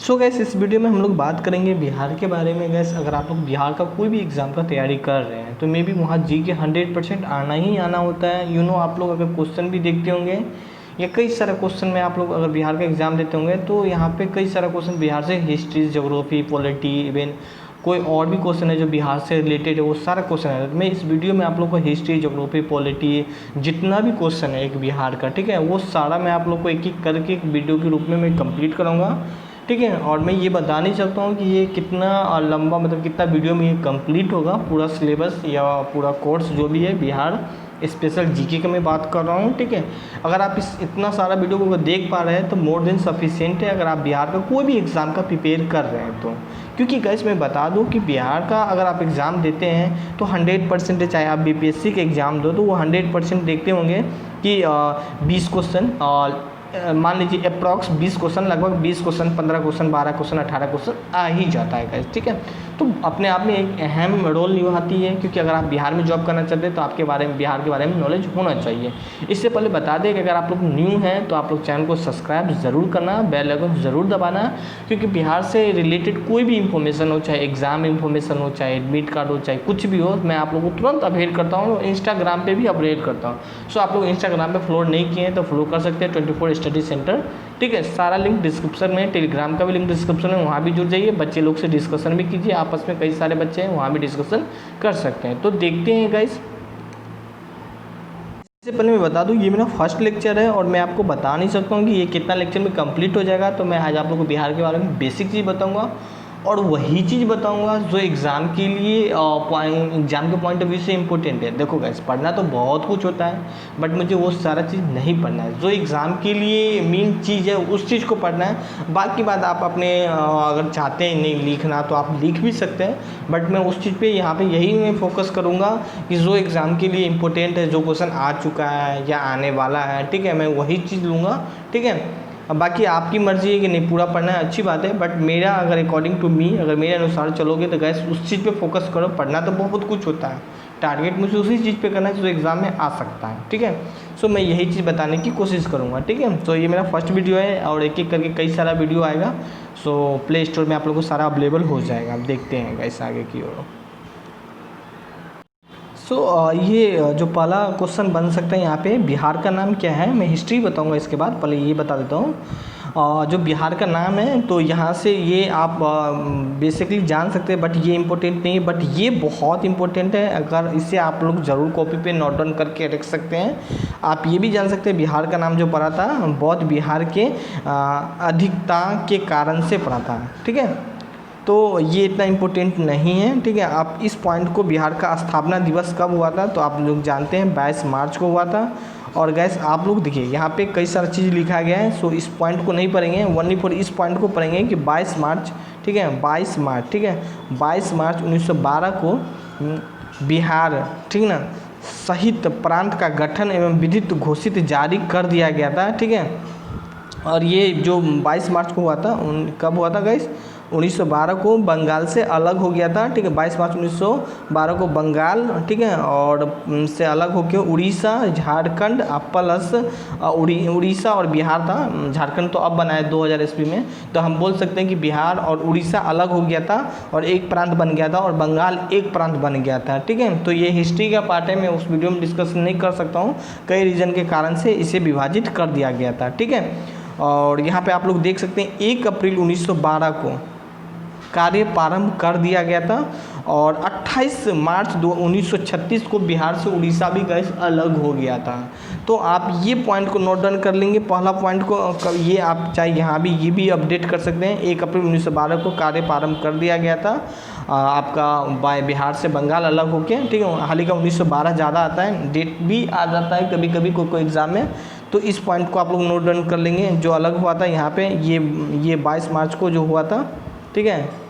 सो gas इस video में हम लोग बात करेंगे बिहार के बारे में। गैस अगर आप लोग बिहार का कोई भी एग्ज़ाम का तैयारी कर रहे हैं तो मे बी वहाँ जी के 100% आना ही आना होता है। आप लोग अगर क्वेश्चन भी देखते होंगे या कई सारे क्वेश्चन में आप लोग अगर बिहार का एग्ज़ाम देते होंगे तो यहाँ पे कई सारा क्वेश्चन बिहार से हिस्ट्री, ज्योग्राफी, पॉलिटी, इवन कोई और भी क्वेश्चन है जो बिहार से रिलेटेड है, वो सारा क्वेश्चन है। मैं इस वीडियो में आप लोग को हिस्ट्री, ज्योग्राफी, पॉलिटी जितना भी क्वेश्चन है एक बिहार का, ठीक है, वो सारा मैं आप लोग को एक एक करके एक वीडियो के रूप में मैं कंप्लीट करूँगा, ठीक है। और मैं ये बता नहीं सकता हूँ कि ये कितना लंबा, मतलब कितना वीडियो में ये कंप्लीट होगा, पूरा सिलेबस या पूरा कोर्स जो भी है बिहार स्पेशल जीके का मैं बात कर रहा हूँ, ठीक है। अगर आप इतना सारा वीडियो को देख पा रहे हैं तो मोर देन सफिशिएंट है अगर आप बिहार का कोई भी एग्ज़ाम का प्रिपेयर कर रहे हैं तो। क्योंकि गैस मैं बता दूं कि बिहार का अगर आप एग्ज़ाम देते हैं तो 100% चाहे आप बीपीएससी के एग्ज़ाम दो तो वो 100% देखते होंगे कि 20 क्वेश्चन और मान लीजिए अप्रॉक्स 20 क्वेश्चन, लगभग 20 क्वेश्चन, 15 क्वेश्चन, 12 क्वेश्चन, 18 क्वेश्चन आ ही जाता है गाइस, ठीक है। तो अपने आप में एक अहम रोल निभाती है, क्योंकि अगर आप बिहार में जॉब करना चाहते हैं तो आपके बारे में, बिहार के बारे में नॉलेज होना चाहिए। इससे पहले बता दें कि अगर आप लोग न्यू हैं तो आप लोग चैनल को सब्सक्राइब ज़रूर करना, बेल आइकन ज़रूर दबाना, क्योंकि बिहार से रिलेटेड कोई भी इंफॉर्मेशन हो, चाहे एग्ज़ाम इंफॉर्मेशन हो, चाहे एडमिट कार्ड हो, चाहे कुछ भी हो, मैं आप लोगों को तुरंत अपडेट करता हूँ। इंस्टाग्राम पर भी अपडेट करता हूँ। सो आप लोग इंस्टाग्राम पर फॉलो नहीं किए हैं तो फॉलो कर सकते हैं 24 स्टडी सेंटर, ठीक है। सारा लिंक डिस्क्रिप्शन में, टेलीग्राम का भी लिंक डिस्क्रिप्शन में, वहाँ भी जुड़ जाइए। बच्चे लोग से डिस्कशन भी कीजिए, आपस में कई सारे बच्चे हैं वहाँ भी डिस्कशन कर सकते हैं। तो देखते हैं गाइस। इससे पहले मैं बता दूं ये मेरा फर्स्ट लेक्चर है और मैं आपको बता नहीं सकता हूँ कि ये कितना लेक्चर में कंप्लीट हो जाएगा। तो मैं आज आप लोगों को बिहार के बारे में बेसिक चीज़ बताऊँगा और वही चीज़ बताऊंगा जो एग्ज़ाम के लिए एग्ज़ाम के पॉइंट ऑफ व्यू से इम्पोर्टेंट है। देखो गाइस, पढ़ना तो बहुत कुछ होता है बट मुझे वो सारा चीज़ नहीं पढ़ना है। जो एग्ज़ाम के लिए मेन चीज़ है उस चीज़ को पढ़ना है। बाकी बात आप अपने अगर चाहते हैं नहीं लिखना तो आप लिख भी सकते हैं, बट मैं उस चीज़ पे यहाँ पे यही मैं फोकस करूँगा कि जो एग्ज़ाम के लिए इम्पोर्टेंट है, जो क्वेश्चन आ चुका है या आने वाला है, ठीक है, मैं वही चीज़ लूँगा, ठीक है। अब बाकी आपकी मर्ज़ी है कि नहीं पूरा पढ़ना है, अच्छी बात है, बट मेरा अगर अकॉर्डिंग टू मी, अगर मेरे अनुसार चलोगे तो गैस उस चीज़ पे फोकस करो। पढ़ना तो बहुत कुछ होता है, टारगेट मुझे उसी चीज़ पे करना है जो एग्ज़ाम में आ सकता है, ठीक है। सो मैं यही चीज़ बताने की कोशिश करूँगा, ठीक है। तो ये मेरा फर्स्ट वीडियो है और एक एक करके कई सारा वीडियो आएगा। सो प्ले स्टोर में आप लोगों को सारा अवेलेबल हो जाएगा। अब देखते हैं गैस आगे की ओर। ये जो पहला क्वेश्चन बन सकता है यहाँ पे, बिहार का नाम क्या है। मैं हिस्ट्री बताऊँगा इसके बाद, पहले ये बता देता हूँ। जो बिहार का नाम है तो यहाँ से ये आप बेसिकली जान सकते हैं, बट ये इम्पोर्टेंट नहीं है, बट ये बहुत इम्पोर्टेंट है। अगर इसे आप लोग ज़रूर कॉपी पे नोट डाउन करके रख सकते हैं। आप ये भी जान सकते हैं बिहार का नाम जो पड़ा था बौद्ध बिहार के अधिकता के कारण से पड़ा था, ठीक है। तो ये इतना इम्पोर्टेंट नहीं है, ठीक है। आप इस पॉइंट को, बिहार का स्थापना दिवस कब हुआ था तो आप लोग जानते हैं 22 मार्च को हुआ था। और गैस आप लोग देखिए यहाँ पे कई सारी चीज़ लिखा गया है। सो इस पॉइंट को नहीं पढ़ेंगे, ओनली फॉर इस पॉइंट को पढ़ेंगे कि 22 मार्च, ठीक है, 22 मार्च, ठीक है, 22 मार्च 1912 को बिहार, ठीक ना, सहित प्रांत का गठन एवं विधित घोषित जारी कर दिया गया था, ठीक है। और ये जो 22 मार्च को हुआ था, कब हुआ था गाइस, 1912 को बंगाल से अलग हो गया था, ठीक है। 22 मार्च 1912 को बंगाल, ठीक है, और से अलग होकर उड़ीसा, झारखंड प्लस उड़ीसा और बिहार था। झारखंड तो अब बना है 2000 ईस्वी में, तो हम बोल सकते हैं कि बिहार और उड़ीसा अलग हो गया था और एक प्रांत बन गया था और बंगाल एक प्रांत बन गया था, ठीक है। तो ये हिस्ट्री का पार्ट है, मैं उस वीडियो में डिस्कस नहीं कर सकता हूँ, कई रीज़न के कारण से इसे विभाजित कर दिया गया था, ठीक है। और यहाँ पे आप लोग देख सकते हैं 1 अप्रैल 1912 को कार्य प्रारंभ कर दिया गया था और 28 मार्च 1936 को बिहार से उड़ीसा भी गैस अलग हो गया था। तो आप ये पॉइंट को नोट डाउन कर लेंगे। पहला पॉइंट को ये आप चाहे यहाँ भी ये भी अपडेट कर सकते हैं। 1 अप्रैल 1912 को कार्य प्रारंभ कर दिया गया था आपका बिहार से बंगाल अलग होके, ठीक है। हालांकि 1912 ज़्यादा आता है, डेट भी आ जाता है कभी कभी कोई एग्ज़ाम में, तो इस पॉइंट को आप लोग नोट डाउन कर लेंगे। जो अलग हुआ था यहाँ पे ये 22 मार्च को जो हुआ था, ठीक है।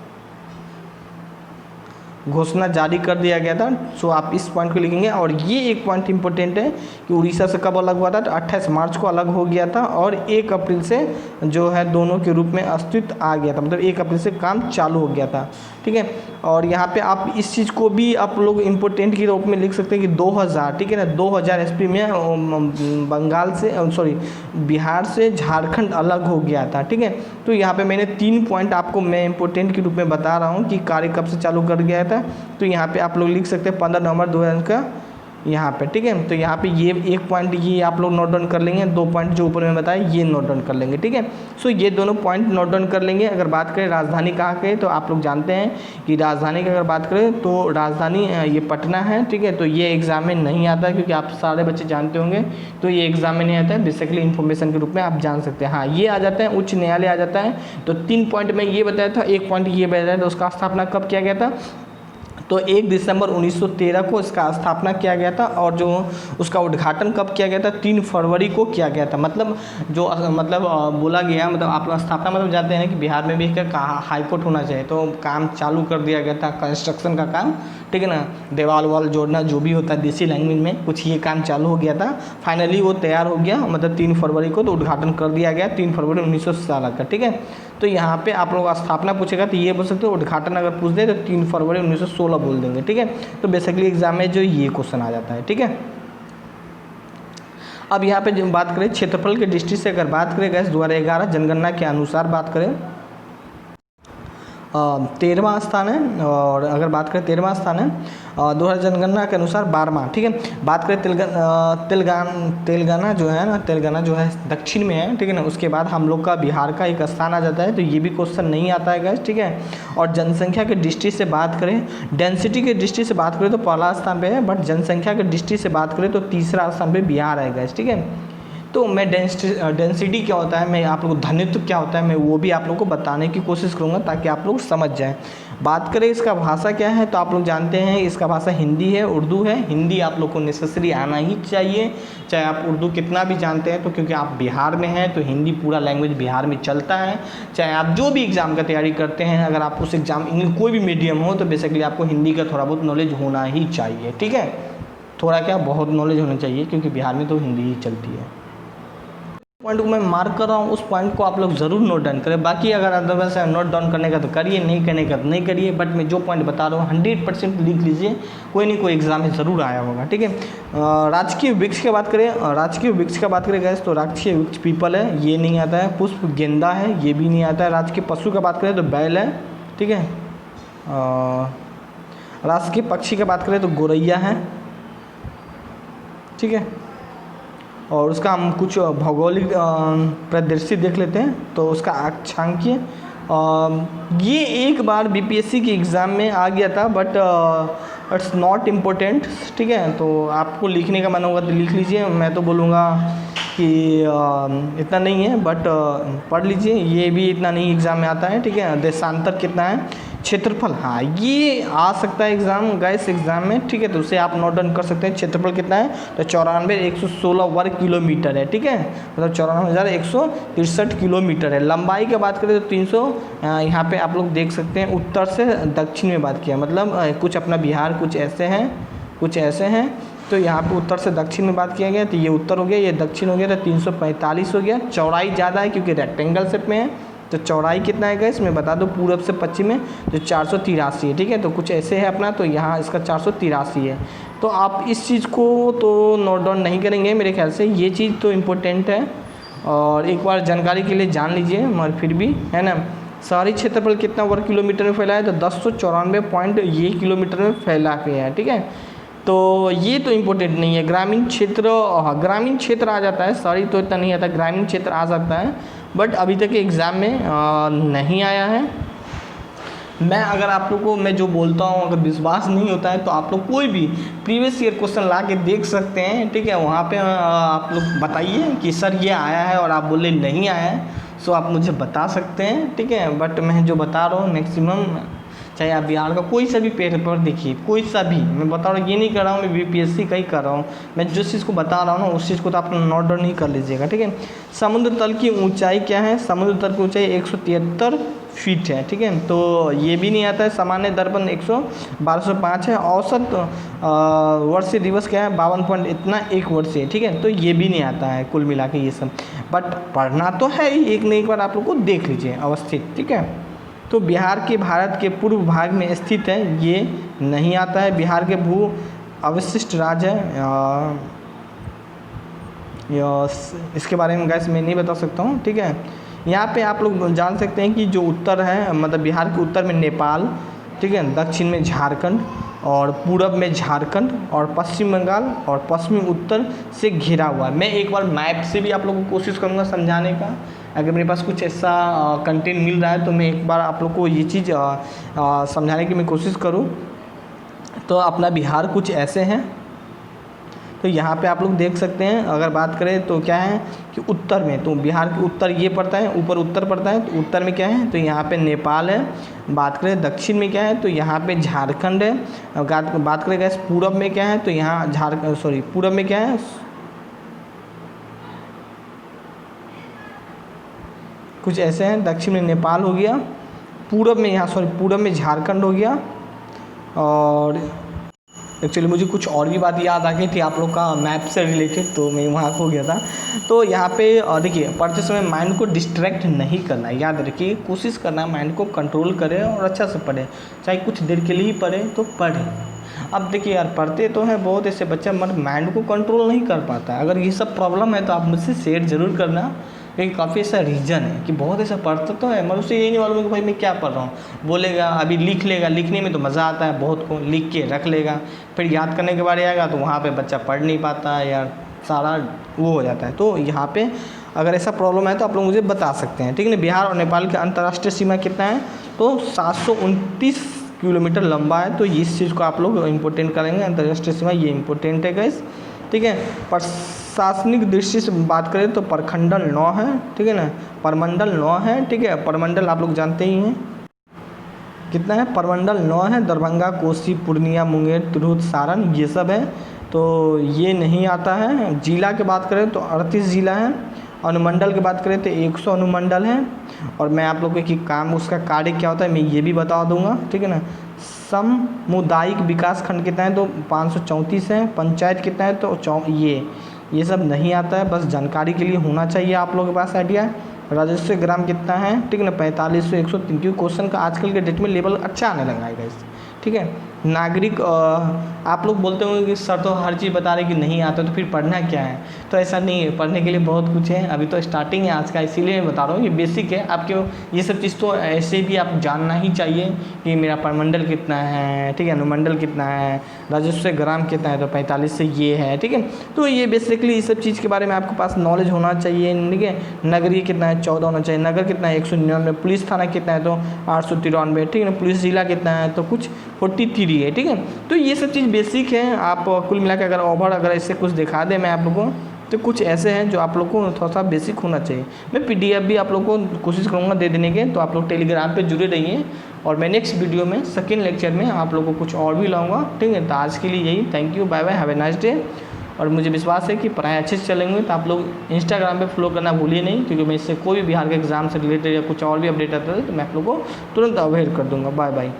घोषणा जारी कर दिया गया था। सो आप इस पॉइंट को लिखेंगे। और ये एक पॉइंट इंपॉर्टेंट है कि उड़ीसा से कब अलग हुआ था, तो 28 मार्च को अलग हो गया था और 1 अप्रैल से जो है दोनों के रूप में अस्तित्व आ गया था, मतलब 1 अप्रैल से काम चालू हो गया था, ठीक है। और यहाँ पे आप इस चीज़ को भी आप लोग इम्पोर्टेंट के रूप में लिख सकते हैं कि 2000, ठीक है ना, 2000 ईस्वी में बंगाल से सॉरी बिहार से झारखंड अलग हो गया था, ठीक है। तो यहाँ पे मैंने 3 पॉइंट आपको मैं इम्पोर्टेंट के रूप में बता रहा हूँ कि कार्य कब से चालू कर गया था। तो यहाँ पे आप लोग लिख सकते हैं 15 नवंबर 2000 का यहाँ पे, ठीक है। तो यहाँ पे ये 1 पॉइंट ये आप लोग नोट डाउन कर लेंगे, 2 पॉइंट जो ऊपर में बताया ये नोट डाउन कर लेंगे, ठीक है। सो ये दोनों पॉइंट नोट डाउन कर लेंगे। अगर बात करें राजधानी कहाँ की, तो आप लोग जानते हैं कि राजधानी की अगर बात करें तो राजधानी ये पटना है, ठीक है। तो ये एग्जाम में नहीं आता है क्योंकि आप सारे बच्चे जानते होंगे, तो ये एग्जाम में नहीं आता है, बेसिकली इन्फॉर्मेशन के रूप में आप जान सकते हैं। हाँ, ये आ जाता है, उच्च न्यायालय आ जाता है। तो 3 पॉइंट में ये बताया था, 1 पॉइंट ये बताया था उसका स्थापना कब किया गया था, तो 1 दिसंबर 1913 को इसका स्थापना किया गया था। और जो उसका उद्घाटन कब किया गया था, 3 फरवरी को किया गया था। मतलब जो बोला गया, मतलब आप स्थापना मतलब जानते हैं कि बिहार में भी हाई कोर्ट होना चाहिए, तो काम चालू कर दिया गया था, कंस्ट्रक्शन का काम, ठीक है ना, दीवार वाल जोड़ना जो भी होता है देसी लैंग्वेज में, कुछ ये काम चालू हो गया था। फाइनली वो तैयार हो गया, मतलब 3 फरवरी को तो उद्घाटन कर दिया गया, 3 फरवरी 1917 का, ठीक है। तो यहाँ पे आप लोग स्थापना पूछेगा तो ये बोल सकते हो, उद्घाटन अगर पूछ दे तो 3 फरवरी 1916 बोल देंगे, ठीक है। तो बेसिकली एग्जाम में जो ये क्वेश्चन आ जाता है, ठीक है। अब यहाँ पे जो बात करें क्षेत्रफल के दृष्टि से, अगर बात करें गैस 2011 जनगणना के अनुसार बात करें 13वां स्थान है। और अगर बात करें 13वां स्थान है 2000 जनगणना के अनुसार 12वां, ठीक है। बात करें तेलंगाना जो है ना, तेलंगाना जो है दक्षिण में है, ठीक है ना। उसके बाद हम लोग का बिहार का एक स्थान आ जाता है, तो ये भी क्वेश्चन नहीं आता है गैस, ठीक है। और जनसंख्या की दृष्टि से बात करें, डेंसिटी की दृष्टि से बात करें तो पहला स्थान पे है, बट जनसंख्या की दृष्टि से बात करें तो तीसरा स्थान पे बिहार है गैस, ठीक है। तो मैं डेंसिटी क्या होता है, मैं आप लोग को घनत्व क्या होता है, मैं वो भी आप लोग को बताने की कोशिश करूँगा ताकि आप लोग समझ जाएं। बात करें इसका भाषा क्या है, तो आप लोग जानते हैं इसका भाषा हिंदी है, उर्दू है। हिंदी आप लोग को नेसेसरी आना ही चाहिए, चाहे आप उर्दू कितना भी जानते हैं, तो क्योंकि आप बिहार में हैं तो हिंदी पूरा लैंग्वेज बिहार में चलता है। चाहे आप जो भी एग्ज़ाम का तैयारी करते हैं, अगर आप उस एग्ज़ाम इंग्लिश कोई भी मीडियम हो, तो बेसिकली आपको हिंदी का थोड़ा बहुत नॉलेज होना ही चाहिए, ठीक है। थोड़ा क्या, बहुत नॉलेज होना चाहिए, क्योंकि बिहार में तो हिंदी ही चलती है। पॉइंट को मैं मार्क कर रहा हूँ, उस पॉइंट को आप लोग ज़रूर नोट डाउन करें। बाकी अगर अदरवाइज नोट डाउन करने का तो करिए, नहीं करने का तो नहीं करिए, बट मैं जो पॉइंट बता रहा हूँ 100% लिख लीजिए, कोई नहीं कोई एग्जाम में ज़रूर आया होगा, ठीक है। राजकीय वृक्ष की बात करें, राजकीय वृक्ष की बात करें गैस, तो राजकीय वृक्ष पीपल है, ये नहीं आता है। पुष्प गेंदा है, ये भी नहीं आता है। राजकीय पशु की बात करें तो बैल है, ठीक है। राजकीय पक्षी की बात करें तो गोरैया है, ठीक है। और उसका हम कुछ भौगोलिक परिदृश्य देख लेते हैं, तो उसका अक्षांकीय ये एक बार बीपीएससी के एग्ज़ाम में आ गया था, बट इट्स नॉट इम्पोर्टेंट, ठीक है। तो आपको लिखने का मन होगा तो लिख लीजिए, मैं तो बोलूँगा कि इतना नहीं है, बट पढ़ लीजिए, ये भी इतना नहीं एग्ज़ाम में आता है, ठीक है। देशांतर कितना है, क्षेत्रफल, हाँ ये आ सकता है एग्ज़ाम गैस एग्ज़ाम में, ठीक है। तो उसे आप नोट डाउन कर सकते हैं। क्षेत्रफल कितना है, तो 94,116 वर्ग किलोमीटर है, ठीक है, मतलब 94,163 किलोमीटर है। लंबाई की बात करें तो 300, यहाँ पे आप लोग देख सकते हैं उत्तर से दक्षिण में बात किया, मतलब कुछ अपना बिहार कुछ ऐसे हैं, कुछ ऐसे हैं, तो यहाँ पे उत्तर से दक्षिण में बात किया गया, तो ये उत्तर हो गया, ये दक्षिण हो गया, तो 345 हो गया। चौड़ाई ज़्यादा है क्योंकि रेक्टेंगल शेप में है, तो चौड़ाई कितना है इसमें बता दो, पूरब से पश्चिम में जो 483 है, ठीक है। तो कुछ ऐसे है अपना, तो यहाँ इसका 483 है। तो आप इस चीज़ को तो नोट डाउन नहीं करेंगे मेरे ख्याल से, ये चीज़ तो इम्पोर्टेंट है और एक बार जानकारी के लिए जान लीजिए, मगर फिर भी है ना। शहरी क्षेत्रफल कितना वर्ग किलोमीटर में फैला है, तो 1094 ये किलोमीटर में फैला के है, ठीक है। तो ये तो इम्पोर्टेंट नहीं है। ग्रामीण क्षेत्र, ग्रामीण क्षेत्र आ जाता है, शहरी तो इतना नहीं आता, ग्रामीण क्षेत्र आ सकता है, बट अभी तक एग्ज़ाम में नहीं आया है। मैं अगर आप लोग को मैं जो बोलता हूँ अगर विश्वास नहीं होता है तो आप लोग कोई भी प्रीवियस ईयर क्वेश्चन ला के देख सकते हैं, ठीक है। वहाँ पे आप लोग बताइए कि सर ये आया है और आप बोले नहीं आया है, सो आप मुझे बता सकते हैं, ठीक है। बट मैं जो बता रहा हूँ मैक्सिमम, चाहे आप बिहार का कोई सा भी पेपर देखिए, कोई सा भी, मैं बता रहा हूँ, ये नहीं कर रहा हूँ मैं बीपीएससी का ही कर रहा हूँ, मैं जिस चीज़ को बता रहा हूँ ना उस चीज़ को तो आप नोट डाउन ही कर लीजिएगा, ठीक है। समुद्र तल की ऊंचाई क्या है, समुद्र तल की ऊंचाई 173 फीट है, ठीक है। तो ये भी नहीं आता है। सामान्य दर्पण 1205 है। औसत वर्षीय दिवस क्या है, 52 पॉइंट इतना 1 वर्ष है, ठीक है। तो ये भी नहीं आता है कुल मिला के ये सब, बट पढ़ना तो है ही, एक न एक बार आप लोग को देख लीजिए अवस्थित, ठीक है। तो बिहार के भारत के पूर्व भाग में स्थित है, ये नहीं आता है। बिहार के भू अवशिष्ट राज्य है, इसके बारे में गैस मैं नहीं बता सकता हूँ, ठीक है। यहाँ पे आप लोग जान सकते हैं कि जो उत्तर है, मतलब बिहार के उत्तर में नेपाल, ठीक है, दक्षिण में झारखंड और पूरब में झारखंड और पश्चिम बंगाल और पश्चिमी उत्तर से घिरा हुआ है। मैं एक बार मैप से भी आप लोगों को कोशिश करूँगा समझाने का, अगर मेरे पास कुछ ऐसा कंटेंट मिल रहा है तो मैं एक बार आप लोग को ये चीज़ समझाने की मैं कोशिश करूँ। तो अपना बिहार कुछ ऐसे हैं। तो यहाँ पे आप लोग देख सकते हैं, अगर बात करें तो क्या है कि उत्तर में, तो बिहार के उत्तर ये पड़ता है, ऊपर उत्तर पड़ता है, तो उत्तर में क्या है, तो यहाँ पे नेपाल है। बात करें दक्षिण में क्या है, तो यहाँ पे झारखंड है। बात करें गैस पूरब में क्या है, तो यहाँ पूरब में क्या है, कुछ ऐसे हैं। दक्षिण में नेपाल हो गया, पूरब में पूरब में झारखंड हो गया। और एक्चुअली मुझे कुछ और भी बात याद आ गई थी आप लोग का मैप से रिलेटेड, तो मैं वहाँ खो गया था। तो यहाँ पे देखिए, पढ़ते समय माइंड को डिस्ट्रैक्ट नहीं करना है, याद रखिए, कोशिश करना है माइंड को कंट्रोल करें और अच्छा से पढ़ें, चाहे कुछ देर के लिए ही पढ़ें तो पढ़ें। अब देखिए यार, पढ़ते तो हैं बहुत ऐसे बच्चे, मगर माइंड को कंट्रोल नहीं कर पाता है। अगर ये सब प्रॉब्लम है तो आप मुझसे शेयर ज़रूर करना, क्योंकि काफ़ी ऐसा रीज़न है कि बहुत ऐसा पढ़ता तो है मगर उसे यही नहीं मालूम है कि भाई मैं क्या पढ़ रहा हूँ। बोलेगा, अभी लिख लेगा, लिखने में तो मज़ा आता है बहुत को, लिख के रख लेगा, फिर याद करने के बारे आएगा तो वहाँ पे बच्चा पढ़ नहीं पाता है यार, सारा वो हो जाता है। तो यहाँ पे अगर ऐसा प्रॉब्लम है तो आप लोग मुझे बता सकते हैं, ठीक है ना। बिहार और नेपाल की अंतर्राष्ट्रीय सीमा कितना है, तो 729 किलोमीटर लंबा है। तो इस चीज़ को आप लोग इम्पोर्टेंट करेंगे, अंतर्राष्ट्रीय सीमा ये इम्पोर्टेंट है गाइस, ठीक है। प्रशासनिक दृष्टि से बात करें तो प्रखंडल 9 है, ठीक है ना, परमंडल 9 है, ठीक है। परमंडल आप लोग जानते ही हैं कितना है, परमंडल 9 है। दरभंगा, कोसी, पूर्णिया, मुंगेर, तिरहुत, सारण ये सब है, तो ये नहीं आता है। जिला की बात करें तो 38 जिला है। अनुमंडल की बात करें तो 100 अनुमंडल है। और मैं आप लोगों के काम, उसका कार्य क्या होता है मैं ये भी बता दूंगा, ठीक है ना। सामुदायिक विकास खंड कितना है, तो 534 है। पंचायत कितना है, तो ये सब नहीं आता है, बस जानकारी के लिए होना चाहिए आप लोगों के पास आइडिया। राजस्व ग्राम कितना है, ठीक है ना, 4500 103, क्योंकि क्वेश्चन का आजकल के डेट में लेवल अच्छा आने लगा है गाइस, ठीक है। नागरिक, आप लोग बोलते होंगे कि सर तो हर चीज़ बता रहे कि नहीं आता, तो फिर पढ़ना क्या है, तो ऐसा नहीं है, पढ़ने के लिए बहुत कुछ है। अभी तो स्टार्टिंग है आज का, इसीलिए मैं बता रहा हूँ, ये बेसिक है आपके। ये सब चीज़ तो ऐसे भी आप जानना ही चाहिए कि मेरा परमंडल कितना है, ठीक है, अनुमंडल कितना है, राजस्व ग्राम कितना है, तो 45 से ये है, ठीक है। तो ये बेसिकली इस सब चीज़ के बारे में आपके पास नॉलेज होना चाहिए, ठीक है। नगरीय कितना है, 14 होना चाहिए। नगर कितना है, 199। पुलिस थाना कितना है, तो 893, ठीक है ना। पुलिस जिला कितना है, तो कुछ 43 है, ठीक है। तो ये सब चीज़ बेसिक है। आप कुल मिला के अगर ऐसे कुछ दिखा दें मैं आप लोगों को, तो कुछ ऐसे हैं जो आप लोग को थोड़ा सा बेसिक होना चाहिए। मैं PDF भी आप लोग को कोशिश करूँगा दे देने के, तो आप लोग टेलीग्राम पे जुड़े रहिए। और मैं नेक्स्ट वीडियो में सेकेंड लेक्चर में आप लोगों को कुछ और भी लाऊंगा, ठीक है। तो आज के लिए यही, thank you, bye bye, have a nice day. और मुझे विश्वास है कि पढ़ाई अच्छे से चलेंगे, तो आप लोग इंस्टाग्राम पे फॉलो करना भूलिए नहीं, क्योंकि मैं इससे कोई भी बिहार के एग्ज़ाम से रिलेटेड या कुछ और भी अपडेट आता है तो मैं आप लोग को तुरंत अवेयर कर दूँगा। Bye bye.